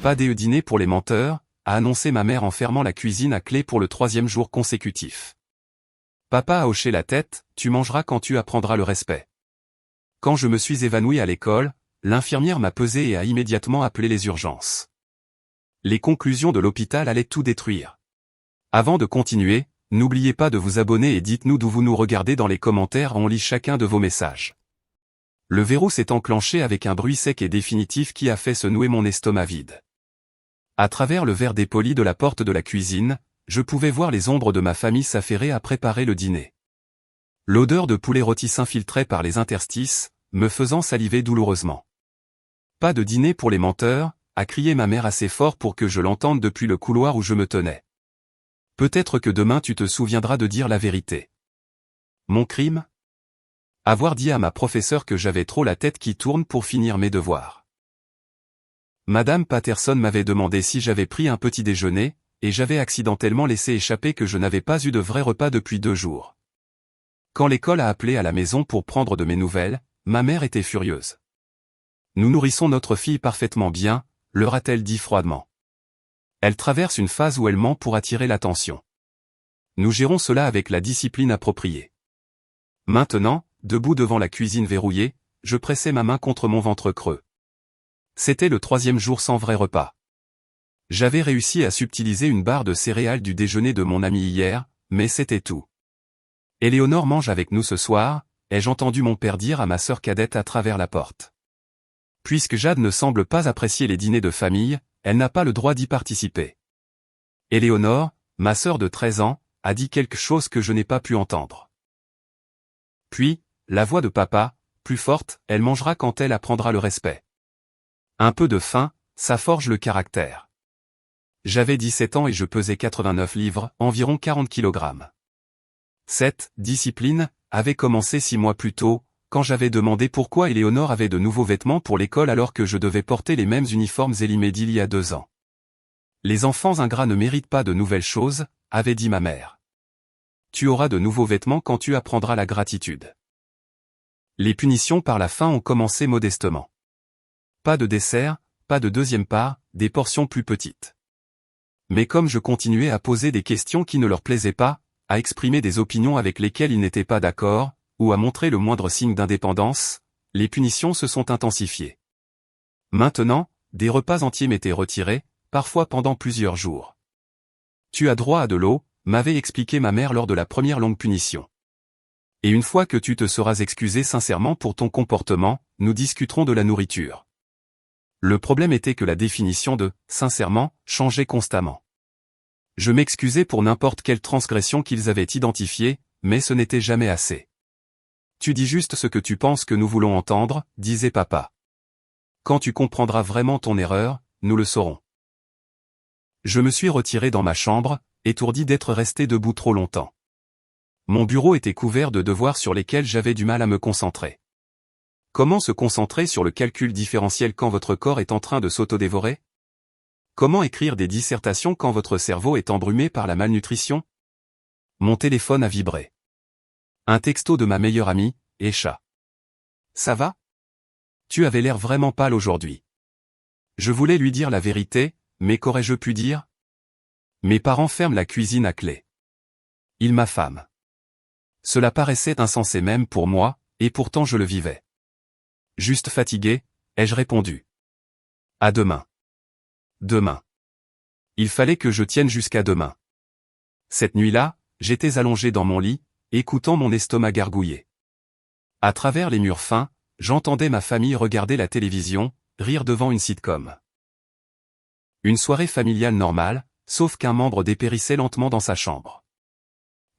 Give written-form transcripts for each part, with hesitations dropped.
Pas de dîner pour les menteurs, a annoncé ma mère en fermant la cuisine à clé pour le 3e jour consécutif. Papa a hoché la tête, tu mangeras quand tu apprendras le respect. Quand je me suis évanoui à l'école, l'infirmière m'a pesé et a immédiatement appelé les urgences. Les conclusions de l'hôpital allaient tout détruire. Avant de continuer, n'oubliez pas de vous abonner et dites-nous d'où vous nous regardez dans les commentaires, on lit chacun de vos messages. Le verrou s'est enclenché avec un bruit sec et définitif qui a fait se nouer mon estomac vide. À travers le verre dépoli de la porte de la cuisine, je pouvais voir les ombres de ma famille s'affairer à préparer le dîner. L'odeur de poulet rôti s'infiltrait par les interstices, me faisant saliver douloureusement. Pas de dîner pour les menteurs, a crié ma mère assez fort pour que je l'entende depuis le couloir où je me tenais. Peut-être que demain tu te souviendras de dire la vérité. Mon crime ? Avoir dit à ma professeure que j'avais trop la tête qui tourne pour finir mes devoirs. Madame Patterson m'avait demandé si j'avais pris un petit déjeuner, et j'avais accidentellement laissé échapper que je n'avais pas eu de vrai repas depuis 2 jours. Quand l'école a appelé à la maison pour prendre de mes nouvelles, ma mère était furieuse. Nous nourrissons notre fille parfaitement bien, leur a-t-elle dit froidement. Elle traverse une phase où elle ment pour attirer l'attention. Nous gérons cela avec la discipline appropriée. Maintenant, debout devant la cuisine verrouillée, je pressais ma main contre mon ventre creux. C'était le 3e jour sans vrai repas. J'avais réussi à subtiliser une barre de céréales du déjeuner de mon ami hier, mais c'était tout. Éléonore mange avec nous ce soir, ai-je entendu mon père dire à ma sœur cadette à travers la porte. Puisque Jade ne semble pas apprécier les dîners de famille, elle n'a pas le droit d'y participer. Éléonore, ma sœur de 13 ans, a dit quelque chose que je n'ai pas pu entendre. Puis, la voix de papa, plus forte, elle mangera quand elle apprendra le respect. Un peu de faim, ça forge le caractère. J'avais 17 ans et je pesais 89 livres, environ 40 kg. Cette discipline avait commencé 6 mois plus tôt, quand j'avais demandé pourquoi Éléonore avait de nouveaux vêtements pour l'école alors que je devais porter les mêmes uniformes élimés d'il y a 2 ans. Les enfants ingrats ne méritent pas de nouvelles choses, avait dit ma mère. Tu auras de nouveaux vêtements quand tu apprendras la gratitude. Les punitions par la faim ont commencé modestement. Pas de dessert, pas de deuxième part, des portions plus petites. Mais comme je continuais à poser des questions qui ne leur plaisaient pas, à exprimer des opinions avec lesquelles ils n'étaient pas d'accord, ou à montrer le moindre signe d'indépendance, les punitions se sont intensifiées. Maintenant, des repas entiers m'étaient retirés, parfois pendant plusieurs jours. Tu as droit à de l'eau, m'avait expliqué ma mère lors de la première longue punition. Et une fois que tu te seras excusé sincèrement pour ton comportement, nous discuterons de la nourriture. Le problème était que la définition de « sincèrement » changeait constamment. Je m'excusais pour n'importe quelle transgression qu'ils avaient identifiée, mais ce n'était jamais assez. Tu dis juste ce que tu penses que nous voulons entendre, disait papa. Quand tu comprendras vraiment ton erreur, nous le saurons. Je me suis retiré dans ma chambre, étourdi d'être resté debout trop longtemps. Mon bureau était couvert de devoirs sur lesquels j'avais du mal à me concentrer. Comment se concentrer sur le calcul différentiel quand votre corps est en train de s'autodévorer? Comment écrire des dissertations quand votre cerveau est embrumé par la malnutrition? Mon téléphone a vibré. Un texto de ma meilleure amie, Esha. Ça va? Tu avais l'air vraiment pâle aujourd'hui. Je voulais lui dire la vérité, mais qu'aurais-je pu dire? Mes parents ferment la cuisine à clé. Ils m'affament. Cela paraissait insensé même pour moi, et pourtant je le vivais. Juste fatigué, ai-je répondu. À demain. Demain. Il fallait que je tienne jusqu'à demain. Cette nuit-là, j'étais allongé dans mon lit, écoutant mon estomac gargouiller. À travers les murs fins, j'entendais ma famille regarder la télévision, rire devant une sitcom. Une soirée familiale normale, sauf qu'un membre dépérissait lentement dans sa chambre.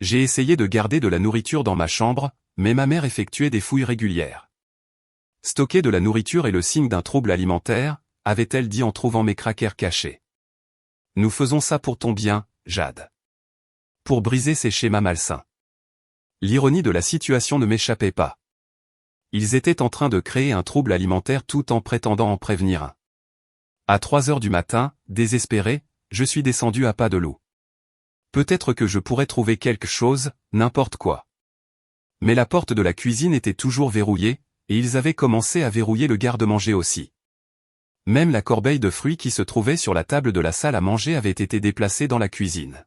J'ai essayé de garder de la nourriture dans ma chambre, mais ma mère effectuait des fouilles régulières. Stocker de la nourriture est le signe d'un trouble alimentaire, avait-elle dit en trouvant mes crackers cachés. Nous faisons ça pour ton bien, Jade. Pour briser ces schémas malsains. L'ironie de la situation ne m'échappait pas. Ils étaient en train de créer un trouble alimentaire tout en prétendant en prévenir un. À 3 heures du matin, désespéré, je suis descendu à pas de loup. Peut-être que je pourrais trouver quelque chose, n'importe quoi. Mais la porte de la cuisine était toujours verrouillée, et ils avaient commencé à verrouiller le garde-manger aussi. Même la corbeille de fruits qui se trouvait sur la table de la salle à manger avait été déplacée dans la cuisine.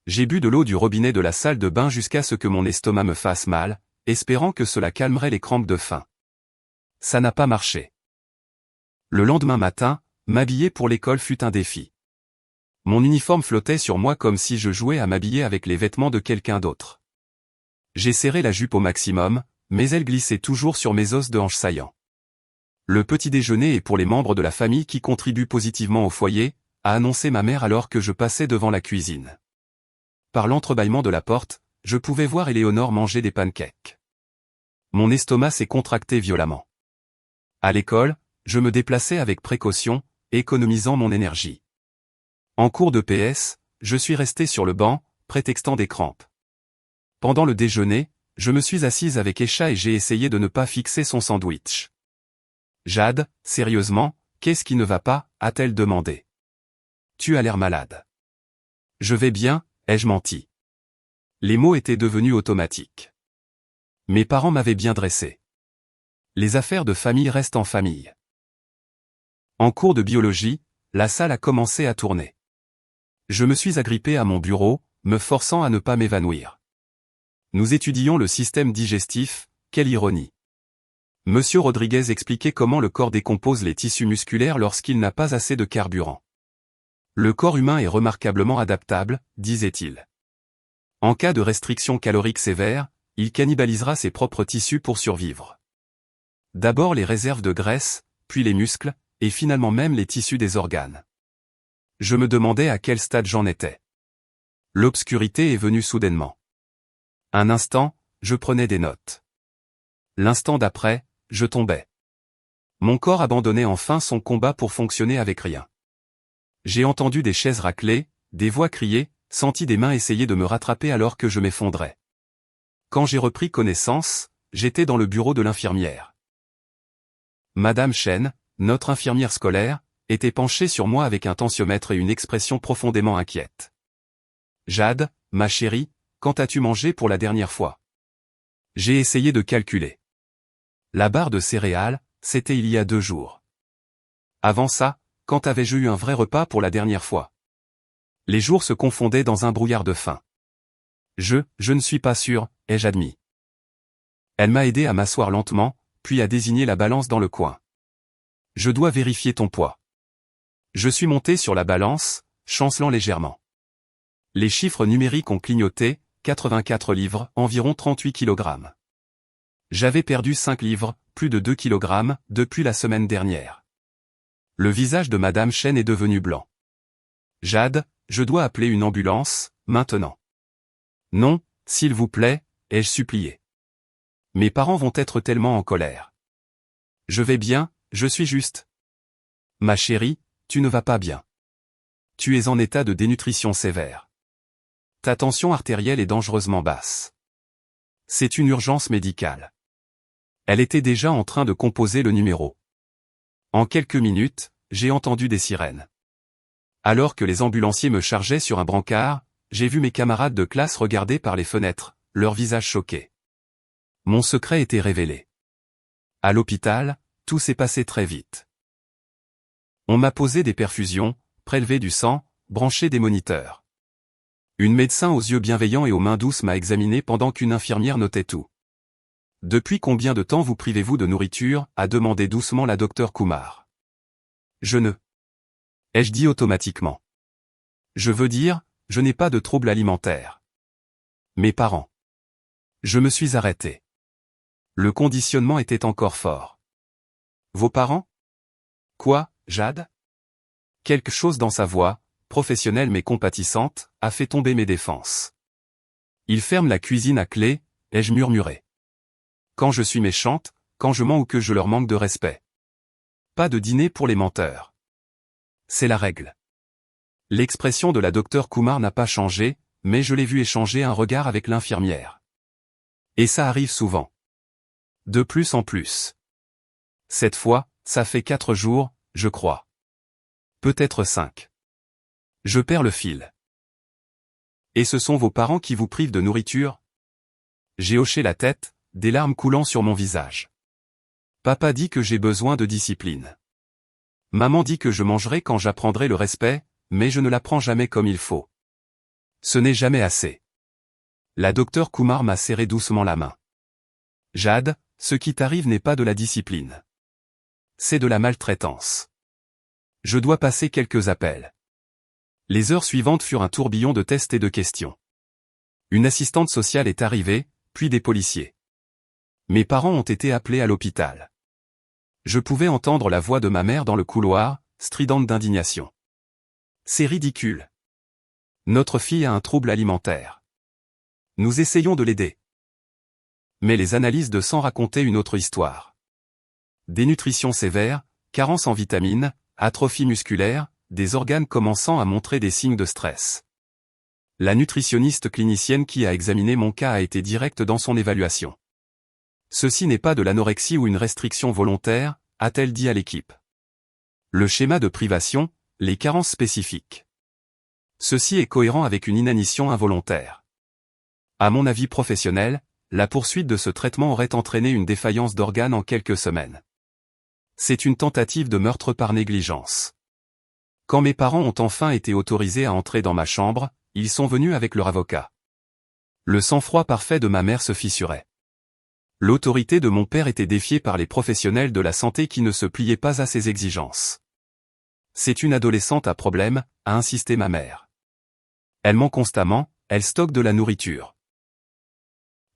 J'ai bu de l'eau du robinet de la salle de bain jusqu'à ce que mon estomac me fasse mal, espérant que cela calmerait les crampes de faim. Ça n'a pas marché. Le lendemain matin, m'habiller pour l'école fut un défi. Mon uniforme flottait sur moi comme si je jouais à m'habiller avec les vêtements de quelqu'un d'autre. J'ai serré la jupe au maximum, mais elle glissait toujours sur mes os de hanche saillants. Le petit déjeuner est pour les membres de la famille qui contribuent positivement au foyer, a annoncé ma mère alors que je passais devant la cuisine. Par l'entrebâillement de la porte, je pouvais voir Éléonore manger des pancakes. Mon estomac s'est contracté violemment. À l'école, je me déplaçais avec précaution, économisant mon énergie. En cours de PS, je suis resté sur le banc, prétextant des crampes. Pendant le déjeuner, je me suis assise avec Esha et j'ai essayé de ne pas fixer son sandwich. Jade, sérieusement, qu'est-ce qui ne va pas, a-t-elle demandé. Tu as l'air malade. Je vais bien, ai-je menti. Les mots étaient devenus automatiques. Mes parents m'avaient bien dressé. Les affaires de famille restent en famille. En cours de biologie, la salle a commencé à tourner. Je me suis agrippé à mon bureau, me forçant à ne pas m'évanouir. Nous étudions le système digestif, quelle ironie. Monsieur Rodriguez expliquait comment le corps décompose les tissus musculaires lorsqu'il n'a pas assez de carburant. Le corps humain est remarquablement adaptable, disait-il. En cas de restriction calorique sévère, il cannibalisera ses propres tissus pour survivre. D'abord les réserves de graisse, puis les muscles, et finalement même les tissus des organes. Je me demandais à quel stade j'en étais. L'obscurité est venue soudainement. Un instant, je prenais des notes. L'instant d'après, je tombais. Mon corps abandonnait enfin son combat pour fonctionner avec rien. J'ai entendu des chaises racler, des voix crier, senti des mains essayer de me rattraper alors que je m'effondrais. Quand j'ai repris connaissance, j'étais dans le bureau de l'infirmière. Madame Chen, notre infirmière scolaire, était penchée sur moi avec un tensiomètre et une expression profondément inquiète. Jade, ma chérie, quand as-tu mangé pour la dernière fois? J'ai essayé de calculer. La barre de céréales, c'était il y a 2 jours. Avant ça, quand avais-je eu un vrai repas pour la dernière fois? Les jours se confondaient dans un brouillard de faim. Je ne suis pas sûr, ai-je admis. Elle m'a aidé à m'asseoir lentement, puis à désigner la balance dans le coin. Je dois vérifier ton poids. Je suis monté sur la balance, chancelant légèrement. Les chiffres numériques ont clignoté, 84 livres, environ 38 kg. J'avais perdu 5 livres, plus de 2 kg, depuis la semaine dernière. Le visage de Madame Chen est devenu blanc. Jade, je dois appeler une ambulance, maintenant. Non, s'il vous plaît, ai-je supplié. Mes parents vont être tellement en colère. Je vais bien, je suis juste. Ma chérie, tu ne vas pas bien. Tu es en état de dénutrition sévère. Ta tension artérielle est dangereusement basse. C'est une urgence médicale. Elle était déjà en train de composer le numéro. En quelques minutes, j'ai entendu des sirènes. Alors que les ambulanciers me chargeaient sur un brancard, j'ai vu mes camarades de classe regarder par les fenêtres, leurs visages choqués. Mon secret était révélé. À l'hôpital, tout s'est passé très vite. On m'a posé des perfusions, prélevé du sang, branché des moniteurs. Une médecin aux yeux bienveillants et aux mains douces m'a examiné pendant qu'une infirmière notait tout. Depuis combien de temps vous privez-vous de nourriture, a demandé doucement la docteure Kumar. Je ne. Ai-je dit automatiquement. Je veux dire, je n'ai pas de trouble alimentaire. Mes parents. Je me suis arrêté. Le conditionnement était encore fort. Vos parents? Quoi, Jade? Quelque chose dans sa voix, professionnelle mais compatissante, a fait tomber mes défenses. Ils ferment la cuisine à clé, ai-je murmuré. Quand je suis méchante, quand je mens ou que je leur manque de respect. Pas de dîner pour les menteurs. C'est la règle. L'expression de la docteure Kumar n'a pas changé, mais je l'ai vu échanger un regard avec l'infirmière. Et ça arrive souvent. De plus en plus. Cette fois, ça fait 4 jours, je crois. Peut-être 5. Je perds le fil. Et ce sont vos parents qui vous privent de nourriture? J'ai hoché la tête, des larmes coulant sur mon visage. Papa dit que j'ai besoin de discipline. Maman dit que je mangerai quand j'apprendrai le respect, mais je ne l'apprends jamais comme il faut. Ce n'est jamais assez. La docteure Kumar m'a serré doucement la main. Jade, ce qui t'arrive n'est pas de la discipline. C'est de la maltraitance. Je dois passer quelques appels. Les heures suivantes furent un tourbillon de tests et de questions. Une assistante sociale est arrivée, puis des policiers. Mes parents ont été appelés à l'hôpital. Je pouvais entendre la voix de ma mère dans le couloir, stridente d'indignation. C'est ridicule. Notre fille a un trouble alimentaire. Nous essayons de l'aider. Mais les analyses de sang racontaient une autre histoire. Dénutrition sévère, carence en vitamines, atrophie musculaire, des organes commençant à montrer des signes de stress. La nutritionniste clinicienne qui a examiné mon cas a été directe dans son évaluation. Ceci n'est pas de l'anorexie ou une restriction volontaire, a-t-elle dit à l'équipe. Le schéma de privation, les carences spécifiques. Ceci est cohérent avec une inanition involontaire. À mon avis professionnel, la poursuite de ce traitement aurait entraîné une défaillance d'organes en quelques semaines. C'est une tentative de meurtre par négligence. Quand mes parents ont enfin été autorisés à entrer dans ma chambre, ils sont venus avec leur avocat. Le sang-froid parfait de ma mère se fissurait. L'autorité de mon père était défiée par les professionnels de la santé qui ne se pliaient pas à ses exigences. C'est une adolescente à problème, a insisté ma mère. Elle ment constamment, elle stocke de la nourriture.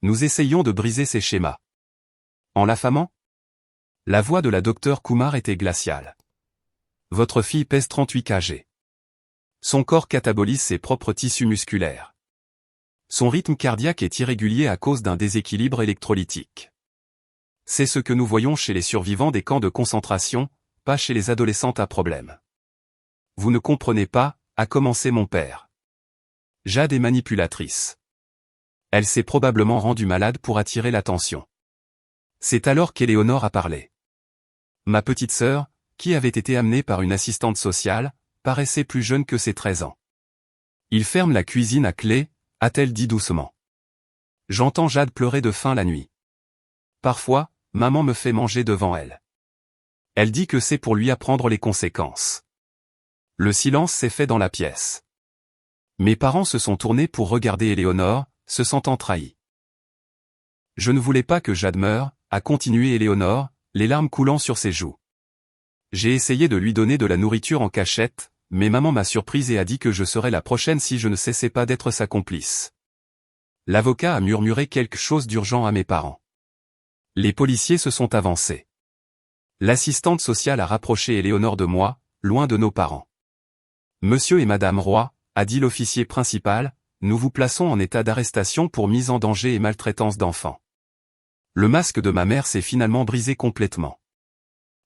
Nous essayons de briser ces schémas. En l'affamant? La voix de la docteure Kumar était glaciale. Votre fille pèse 38 kg. Son corps catabolise ses propres tissus musculaires. Son rythme cardiaque est irrégulier à cause d'un déséquilibre électrolytique. C'est ce que nous voyons chez les survivants des camps de concentration, pas chez les adolescentes à problème. Vous ne comprenez pas, a commencé mon père. Jade est manipulatrice. Elle s'est probablement rendue malade pour attirer l'attention. C'est alors qu'Éléonore a parlé. Ma petite sœur, qui avait été amenée par une assistante sociale, paraissait plus jeune que ses 13 ans. Il ferme la cuisine à clé, a-t-elle dit doucement. J'entends Jade pleurer de faim la nuit. Parfois, maman me fait manger devant elle. Elle dit que c'est pour lui apprendre les conséquences. Le silence s'est fait dans la pièce. Mes parents se sont tournés pour regarder Éléonore, se sentant trahis. Je ne voulais pas que Jade meure, a continué Éléonore, les larmes coulant sur ses joues. J'ai essayé de lui donner de la nourriture en cachette, mais maman m'a surprise et a dit que je serais la prochaine si je ne cessais pas d'être sa complice. L'avocat a murmuré quelque chose d'urgent à mes parents. Les policiers se sont avancés. L'assistante sociale a rapproché Éléonore de moi, loin de nos parents. Monsieur et Madame Roy, a dit l'officier principal, nous vous plaçons en état d'arrestation pour mise en danger et maltraitance d'enfants. Le masque de ma mère s'est finalement brisé complètement.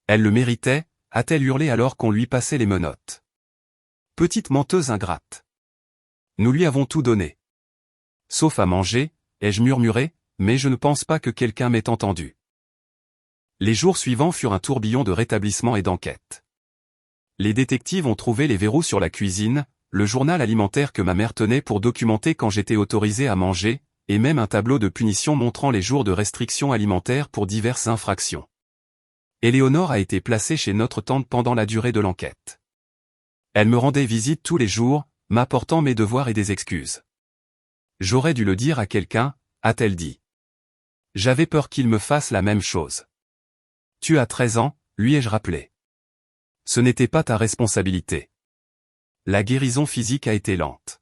Elle le méritait, a-t-elle hurlé alors qu'on lui passait les menottes. Petite menteuse ingrate. Nous lui avons tout donné. Sauf à manger, ai-je murmuré, mais je ne pense pas que quelqu'un m'ait entendu. Les jours suivants furent un tourbillon de rétablissement et d'enquête. Les détectives ont trouvé les verrous sur la cuisine, le journal alimentaire que ma mère tenait pour documenter quand j'étais autorisé à manger, et même un tableau de punition montrant les jours de restriction alimentaire pour diverses infractions. Éléonore a été placée chez notre tante pendant la durée de l'enquête. Elle me rendait visite tous les jours, m'apportant mes devoirs et des excuses. J'aurais dû le dire à quelqu'un, a-t-elle dit. J'avais peur qu'il me fasse la même chose. Tu as 13 ans, lui ai-je rappelé. Ce n'était pas ta responsabilité. La guérison physique a été lente.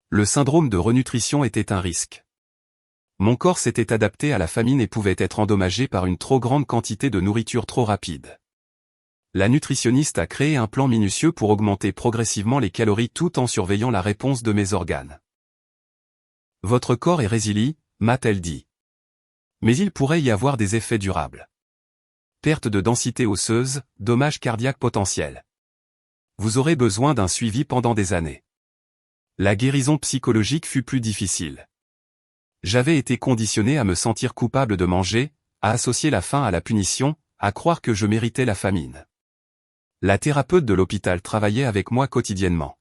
Le syndrome de renutrition était un risque. Mon corps s'était adapté à la famine et pouvait être endommagé par une trop grande quantité de nourriture trop rapide. La nutritionniste a créé un plan minutieux pour augmenter progressivement les calories tout en surveillant la réponse de mes organes. Votre corps est résilient, m'a-t-elle dit. Mais il pourrait y avoir des effets durables. Perte de densité osseuse, dommages cardiaques potentiels. Vous aurez besoin d'un suivi pendant des années. La guérison psychologique fut plus difficile. J'avais été conditionné à me sentir coupable de manger, à associer la faim à la punition, à croire que je méritais la famine. La thérapeute de l'hôpital travaillait avec moi quotidiennement.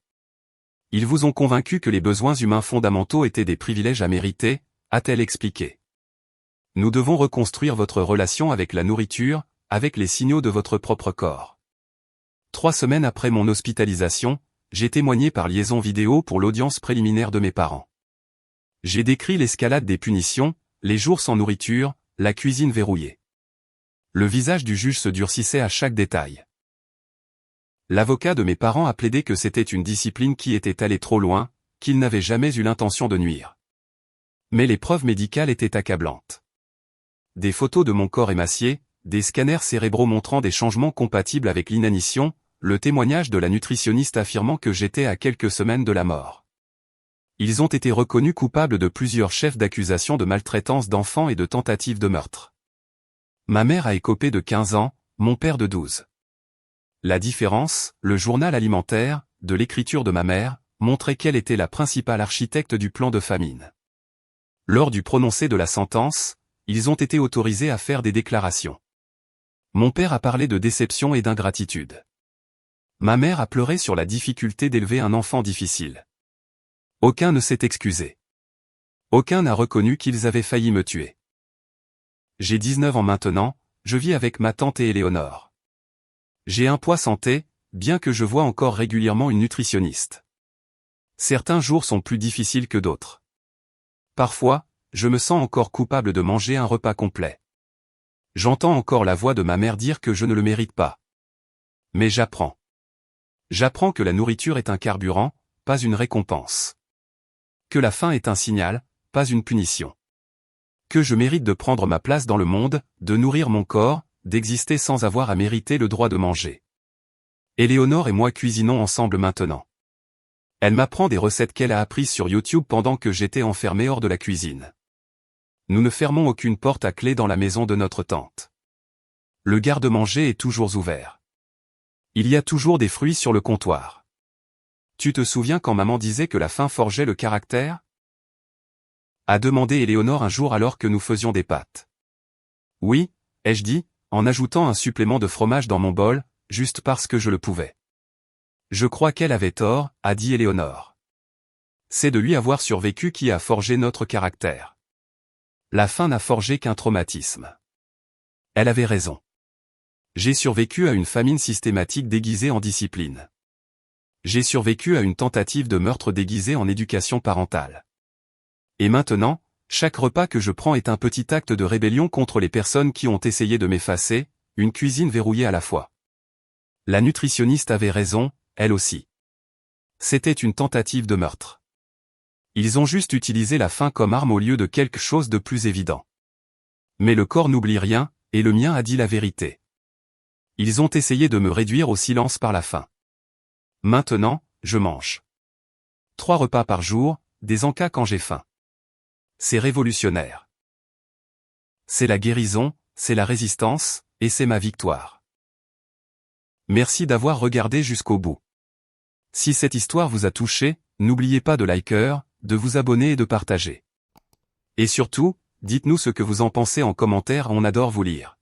Ils vous ont convaincu que les besoins humains fondamentaux étaient des privilèges à mériter, a-t-elle expliqué. Nous devons reconstruire votre relation avec la nourriture, avec les signaux de votre propre corps. 3 semaines après mon hospitalisation, j'ai témoigné par liaison vidéo pour l'audience préliminaire de mes parents. J'ai décrit l'escalade des punitions, les jours sans nourriture, la cuisine verrouillée. Le visage du juge se durcissait à chaque détail. L'avocat de mes parents a plaidé que c'était une discipline qui était allée trop loin, qu'il n'avait jamais eu l'intention de nuire. Mais les preuves médicales étaient accablantes. Des photos de mon corps émacié, des scanners cérébraux montrant des changements compatibles avec l'inanition, le témoignage de la nutritionniste affirmant que j'étais à quelques semaines de la mort. Ils ont été reconnus coupables de plusieurs chefs d'accusation de maltraitance d'enfants et de tentative de meurtre. Ma mère a écopé de 15 ans, mon père de 12. La différence, le journal alimentaire, de l'écriture de ma mère, montrait qu'elle était la principale architecte du plan de famine. Lors du prononcé de la sentence, ils ont été autorisés à faire des déclarations. Mon père a parlé de déception et d'ingratitude. Ma mère a pleuré sur la difficulté d'élever un enfant difficile. Aucun ne s'est excusé. Aucun n'a reconnu qu'ils avaient failli me tuer. J'ai 19 ans maintenant, je vis avec ma tante Éléonore. J'ai un poids santé, bien que je voie encore régulièrement une nutritionniste. Certains jours sont plus difficiles que d'autres. Parfois, je me sens encore coupable de manger un repas complet. J'entends encore la voix de ma mère dire que je ne le mérite pas. Mais j'apprends. J'apprends que la nourriture est un carburant, pas une récompense. Que la faim est un signal, pas une punition. Que je mérite de prendre ma place dans le monde, de nourrir mon corps, d'exister sans avoir à mériter le droit de manger. Éléonore et moi cuisinons ensemble maintenant. Elle m'apprend des recettes qu'elle a apprises sur YouTube pendant que j'étais enfermé hors de la cuisine. Nous ne fermons aucune porte à clé dans la maison de notre tante. Le garde-manger est toujours ouvert. Il y a toujours des fruits sur le comptoir. Tu te souviens quand maman disait que la faim forgeait le caractère ? A demandé Éléonore un jour alors que nous faisions des pâtes. Oui, ai-je dit, en ajoutant un supplément de fromage dans mon bol, juste parce que je le pouvais. Je crois qu'elle avait tort, a dit Éléonore. C'est de lui avoir survécu qui a forgé notre caractère. La faim n'a forgé qu'un traumatisme. Elle avait raison. J'ai survécu à une famine systématique déguisée en discipline. J'ai survécu à une tentative de meurtre déguisée en éducation parentale. Et maintenant, chaque repas que je prends est un petit acte de rébellion contre les personnes qui ont essayé de m'effacer, une cuisine verrouillée à la fois. La nutritionniste avait raison, elle aussi. C'était une tentative de meurtre. Ils ont juste utilisé la faim comme arme au lieu de quelque chose de plus évident. Mais le corps n'oublie rien, et le mien a dit la vérité. Ils ont essayé de me réduire au silence par la faim. Maintenant, je mange. 3 repas par jour, des encas quand j'ai faim. C'est révolutionnaire. C'est la guérison, c'est la résistance, et c'est ma victoire. Merci d'avoir regardé jusqu'au bout. Si cette histoire vous a touché, n'oubliez pas de liker, de vous abonner et de partager. Et surtout, dites-nous ce que vous en pensez en commentaire, on adore vous lire.